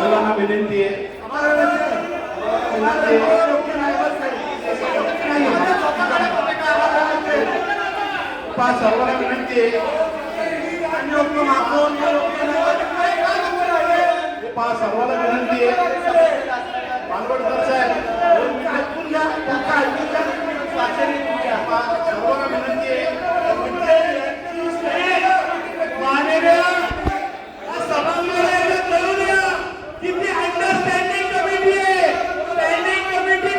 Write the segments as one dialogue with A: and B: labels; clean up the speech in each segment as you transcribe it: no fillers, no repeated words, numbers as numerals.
A: सर्वांना विनंती आहे सर्वांना विनंती आहे सर्वांना विनंती आहे पालवडकर साहेब सर्वांना विनंती आहे किती अंडरस्टँडिंग कमिटी आहे स्टँडिंग कमिटी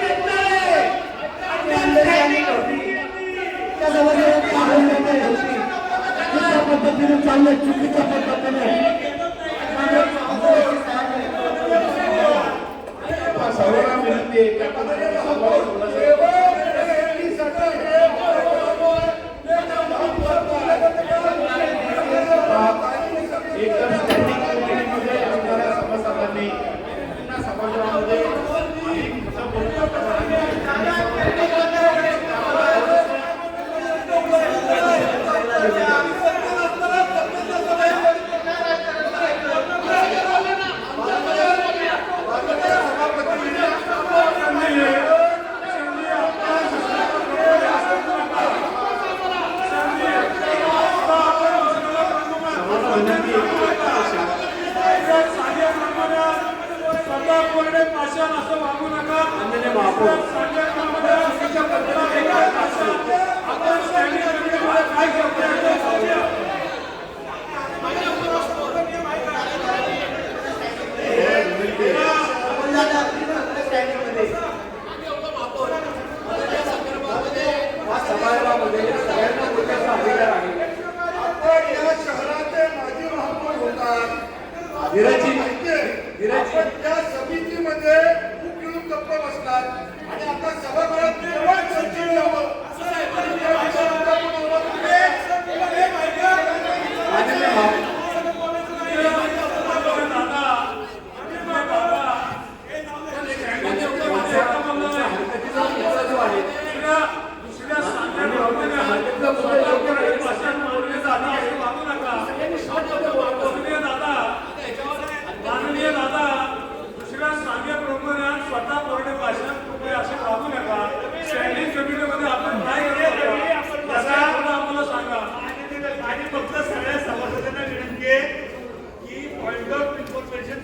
A: पद्धतीने चाललंय चुकीच्या पद्धतीने सर्वांना विनंती आहे एकदम स्टँडिंग कमिटीमध्ये असणाऱ्या सभासदांनी समाजामध्ये त्या समितीमध्ये खूप गप्प बसतात आणि आता सभागृहात केवळ चर्चेला यावं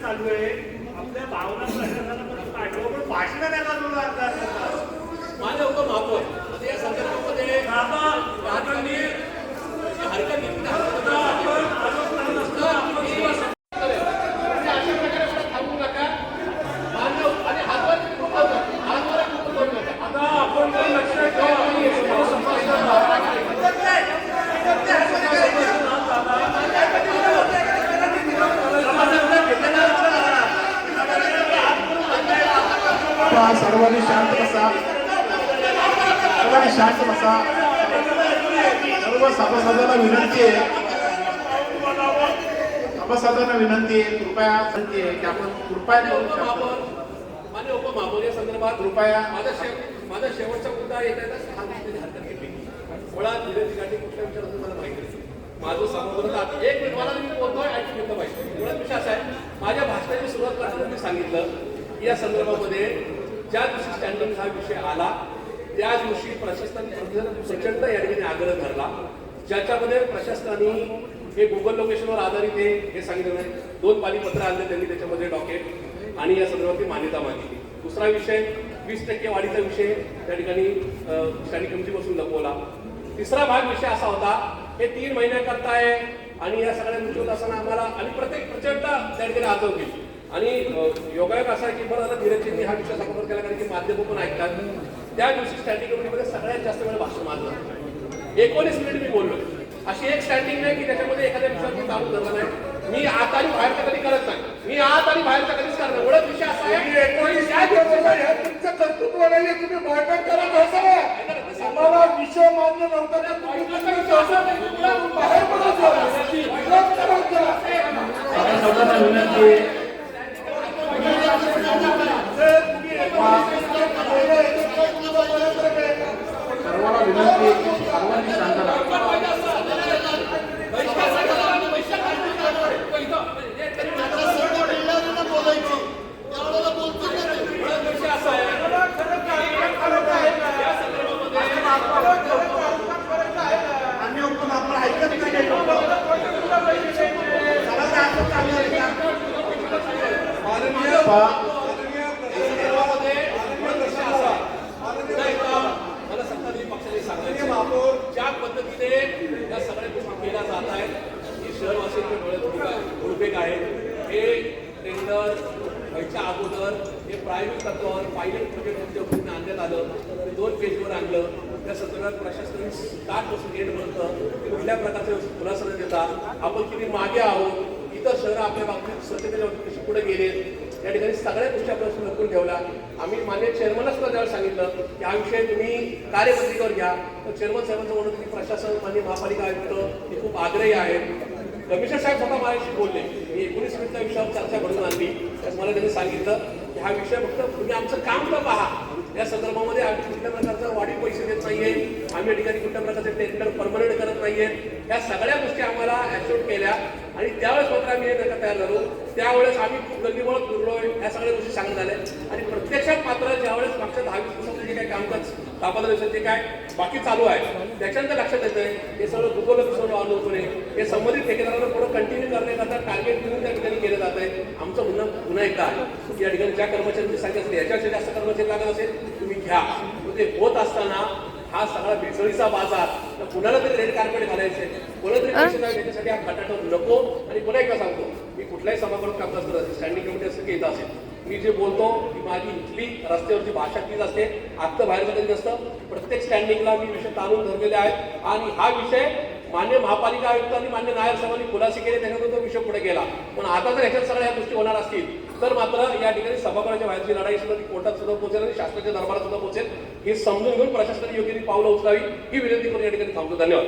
A: चालू आहे आपल्या भावना प्रशासनाला पण भाषण द्यायला माझ्या होतं महापौर या संदर्भामध्ये हरकत सर्वांनी शांत बसा सर्वांनी शांत बसा सर्व सभासदांना विनंती आहे सभासदांना विनंती आहे कृपया विनंती आहे की आपण कृपया मान्य उपमहापौर या संदर्भात कृपया माझा शेवटचा मुद्दा येत्या 6 दिवसाची हरकत घेतली मुळात धीरज गाठी कुठल्या विचारात मला माहिती नाही माझं समोर एक मिनिट मला मी बोलतोय ऐकून घेतलं पाहिजे मुळात विषय असा आहे माझ्या भाषणाची सुरुवात करताना मी सांगितलं की या संदर्भामध्ये ज्या दिवशी स्टँडिंग हा विषय आला त्या दिवशी प्रशासनाने प्रचंड या ठिकाणी आग्रह धरला ज्याच्यामध्ये प्रशासनाने हे गुगल लोकेशनवर आधारित हे सांगितलं नाही 2 पाणीपत्र आणले त्यांनी त्याच्यामध्ये डॉकेट आणि या संदर्भात मान्यता मागितली दुसरा विषय 20% वाढीचा विषय त्या ठिकाणी स्टँडिंग कमिटी बसून लपवला तिसरा भाग विषय असा होता हे 3 महिन्याकरता आहे आणि या सगळ्या गोष्टी होत असताना आम्हाला आणि प्रत्येक प्रचंड त्या ठिकाणी आजव केली आणि योगायोग असा आहे की बरं आता धीरजजींनी हा विषय समोर केला कारण की माध्यमं पण ऐकतात त्या दिवशी स्टँडिंग कमिटीमध्ये सगळ्यात जास्त वेळ भाषण माझं 19 मिनिट मी बोललो अशी एक स्टँडिंग नाही की त्याच्यामध्ये एखाद्या विषयावर चालू धरला नाही मी आत आणि बाहेरचा कधी करत नाही मी आत आणि बाहेरचा कधीच करणार एवढाच विषय असा आहे तुमचं कर्तृत्व नाही तुम्ही भांडण करत असावा आम्हाला विषय मान्य नव्हता बाहेर सर्वांना विनंती सर्वांनी शांत राहा प्रायोगिक तत्वावर पायलट प्रोजेक्ट तुमच्या पूर्ण आणण्यात आलं. ते 2 पेजवर आणलं. त्या संदर्भात प्रशासनाने स्टार्टपासून एंडपर्यंत कुठल्या प्रकारचे खुलासा न देता आपण किती मागे आहोत, इतर शहरं आपल्या बाबतीत स्वच्छतेच्या बाबतीत कशी पुढे गेले, या ठिकाणी सगळ्या गोष्टी आपल्याला लपून ठेवल्या. आम्ही मान्य चेअरमनला सुद्धा त्यावेळेस सांगितलं की हा विषय तुम्ही कार्यपत्रिकेवर घ्या. तर चेअरमन साहेबांचं म्हणत की प्रशासन मान्य महापालिका आयुक्त हे खूप आग्रही आहेत. कमिशनर साहेब स्वतः माझ्याशी बोलले. मी 19 मिनिटच्या विषयावर चर्चा घडून आणली. त्यास मला त्यांनी सांगितलं की हा विषय फक्त तुम्ही आमचं काम तर पहा. या संदर्भामध्ये आम्ही कुठल्या प्रकारचं वाढीव पैसे देत नाहीये, आम्ही या ठिकाणी कुठल्या प्रकारचे टेंडर परमनंट करत नाहीये. या सगळ्या गोष्टी आम्हाला ॲक्सेप्ट केल्या आणि त्यावेळेस मात्र आम्ही हे नका तयार झालो. त्यावेळेस आम्ही खूप गल्लीबोळात फिरलोय, या सगळ्या गोष्टी सांगत आल्या. आणि प्रत्यक्षात मात्र ज्यावेळेस मागच्या 10-20 दिवसाचं जे काही कामकाज 10-15 दिवसात जे काय बाकी चालू आहे त्याच्यानंतर लक्षात येतंय हे सगळं दुर्बल दिसवलं आंदोलने हे संबंधित ठेकेदारांना पुढे कंटिन्यू करण्याकरता टार्गेट देऊन त्या ठिकाणी केलं जात आहे. आमचं म्हणणं पुन्हा एकदा आहे की या ठिकाणी ज्या कर्मचाऱ्यांची संख्या असेल याच्यापेक्षा जास्त कर्मचारी लागत असेल तुम्ही घ्या. म्हणजे होत असताना हा सगळा भेसळीचा बाजार तर कुणाला तरी रेड कार्पेट घालायचे, कोणाला तरी पैसे द्यावे त्याच्यासाठी हा खटाटा नको. आणि पुन्हा एकदा सांगतो मी कुठल्याही सभागृहात कामकाज करत असेल, स्टँडिंग कमिटी असं येत असेल, मी जे बोलतो ती माझी इथली रस्त्यावरची भाषा तीच असते. आजचं बाहेरचं कधी नसतं. प्रत्येक स्टँडिंगला मी विषय ताणून धरलेले आहेत आणि हा विषय मान्य महापालिका आयुक्त आणि मान्य नायर साहेबांनी खुलासे केले त्याच्यानंतर तो विषय पुढे गेला. पण आता जर ह्याच्यात सगळ्या ह्या गोष्टी होणार असतील तर मात्र या ठिकाणी सभागृहाच्या बाहेरची लढाई सुद्धा ती कोर्टात सुद्धा पोहोचेल आणि शासनाच्या दरबारात सुद्धा पोहोचेल. हे समजून घेऊन प्रशासनाने योग्य ती पावलं उचलावी ही विनंती करून या ठिकाणी थांबतो. धन्यवाद.